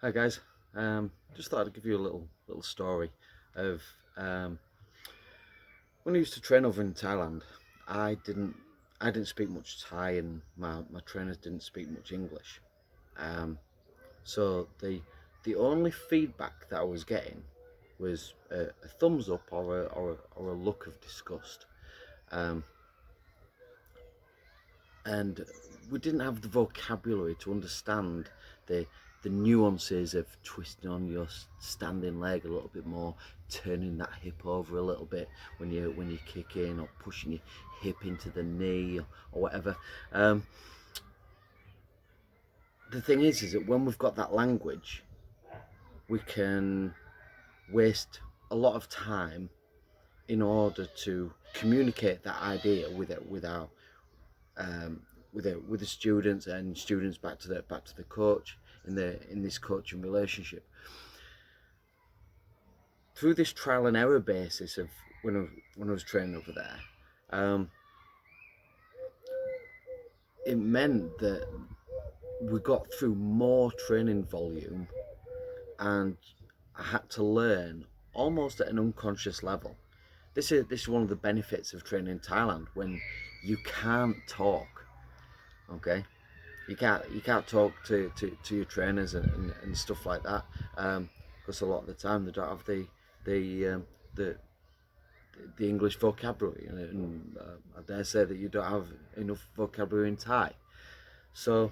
Hi guys, just thought I'd give you a little story of when I used to train over in Thailand. I didn't I didn't speak much Thai, and my trainers didn't speak much English. Um, so the only feedback that I was getting was a thumbs up or a look of disgust. Um, and we didn't have the vocabulary to understand the the nuances of twisting on your standing leg a little bit more, turning that hip over a little bit when you kick in, or pushing your hip into the knee, or whatever. Um, the thing is that when we've got that language, we can waste a lot of time in order to communicate that idea with our um, with the students, and students back to the coach in this coaching relationship. Through this trial and error basis of when I was training over there, um, it meant that we got through more training volume, and I had to learn almost at an unconscious level. This is one of the benefits of training in Thailand when you can't talk. Okay, you can't talk to your trainers and stuff like that, because a lot of the time they don't have the the the English vocabulary, I dare say that you don't have enough vocabulary in Thai. So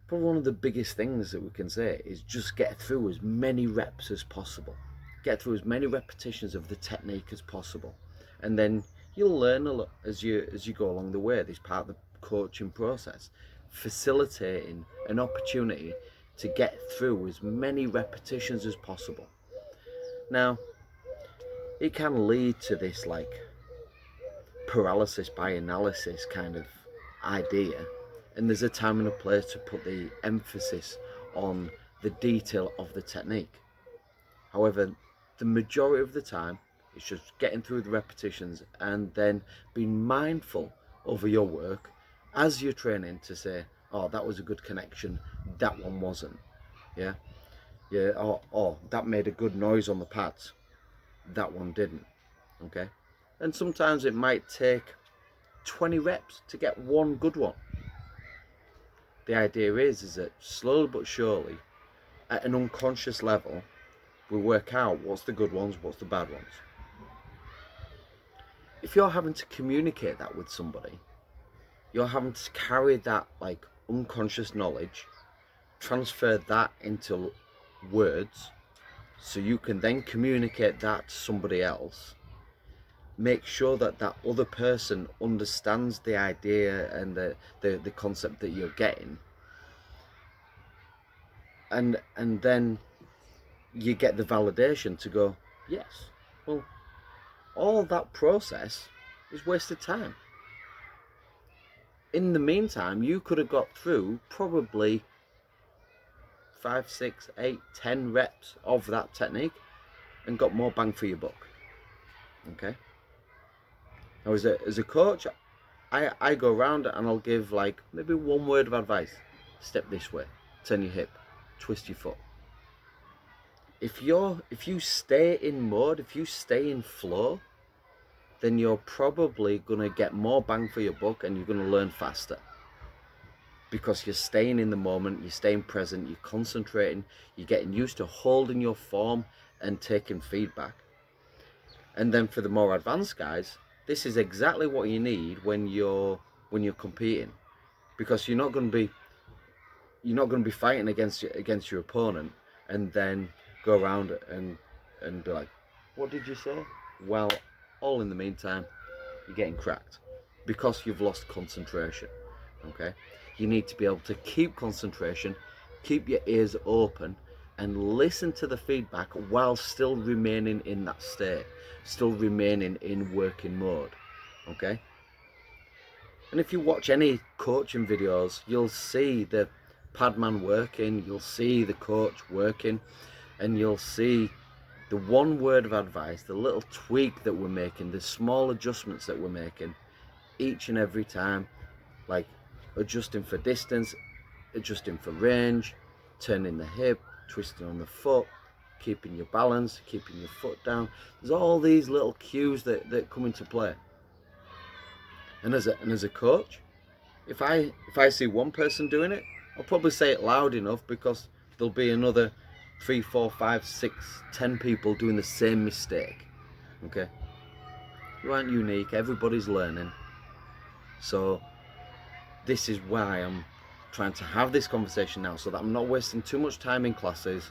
probably one of the biggest things that we can say is just get through as many reps as possible, get through as many repetitions of the technique as possible, and then you'll learn a lot as you go along the way. This part of the coaching process, facilitating an opportunity to get through as many repetitions as possible. Now, it can lead to this like paralysis by analysis kind of idea, and there's a time and a place to put the emphasis on the detail of the technique. However, the majority of the time, it's just getting through the repetitions and then being mindful over your work as you're training to say, oh, that was a good connection, that one wasn't. Yeah, yeah, or that made a good noise on the pads, that one didn't. Okay, and sometimes it might take 20 reps to get one good one. The idea is that slowly but surely, at an unconscious level, we work out what's the good ones, what's the bad ones. If you're having to communicate that with somebody, you're having to carry that like unconscious knowledge, transfer that into words, so you can then communicate that to somebody else. Make sure that that other person understands the idea and the concept that you're getting, and then you get the validation to go, yes, well, all that process is wasted time. In the meantime, you could have got through probably 5, 6, 8, 10 reps of that technique and got more bang for your buck. Okay. Now, as a coach, I go around and I'll give like maybe one word of advice: step this way, turn your hip, twist your foot. If you stay in mode, if you stay in flow, then you're probably gonna get more bang for your buck and you're gonna learn faster, because you're staying in the moment, you're staying present, you're concentrating, you're getting used to holding your form and taking feedback. And then for the more advanced guys, this is exactly what you need when you're competing, because you're not going to be fighting against your opponent and then go around and be like, what did you say? Well, all in the meantime, you're getting cracked because you've lost concentration. Okay, you need to be able to keep concentration, keep your ears open, and listen to the feedback while still remaining in that state, still remaining in working mode. Okay, and if you watch any coaching videos, you'll see the padman working, you'll see the coach working, and you'll see the one word of advice, the little tweak that we're making, the small adjustments that we're making each and every time, like adjusting for distance, adjusting for range, turning the hip, twisting on the foot, keeping your balance, keeping your foot down. There's all these little cues that come into play. And as a coach, if I see one person doing it, I'll probably say it loud enough, because there'll be another 3, 4, 5, 6, 10 people doing the same mistake. Okay? You aren't unique, everybody's learning. So this is why I'm trying to have this conversation now, so that I'm not wasting too much time in classes.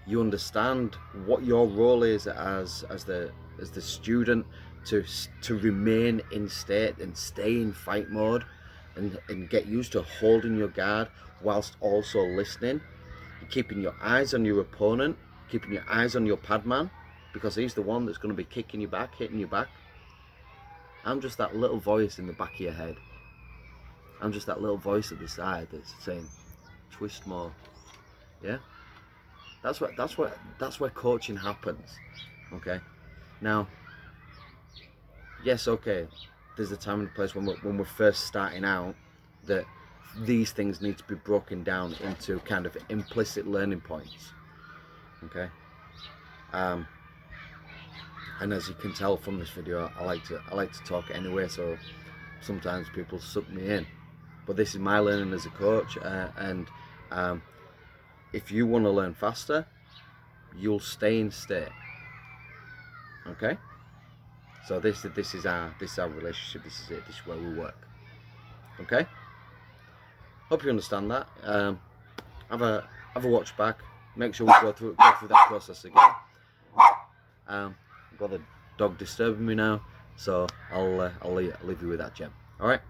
You understand what your role is as the student, to remain in state and stay in fight mode, and get used to holding your guard whilst also listening, keeping your eyes on your opponent, keeping your eyes on your padman, because he's the one that's going to be kicking you back, hitting you back. I'm just that little voice in the back of your head. I'm just that little voice at the side that's saying, twist more. Yeah? That's where coaching happens. Okay? Now, yes, okay, there's a time and a place when we're first starting out that these things need to be broken down into kind of implicit learning points. Okay? And as you can tell from this video, I like to talk anyway, so sometimes people suck me in. But this is my learning as a coach, and if you want to learn faster, you'll stay in state. Okay? So this is our relationship. This is it. This is where we work. Okay? Hope you understand that. Have a watch back. Make sure we go through that process again. I've got the dog disturbing me now, so I'll leave you with that, Gem. All right.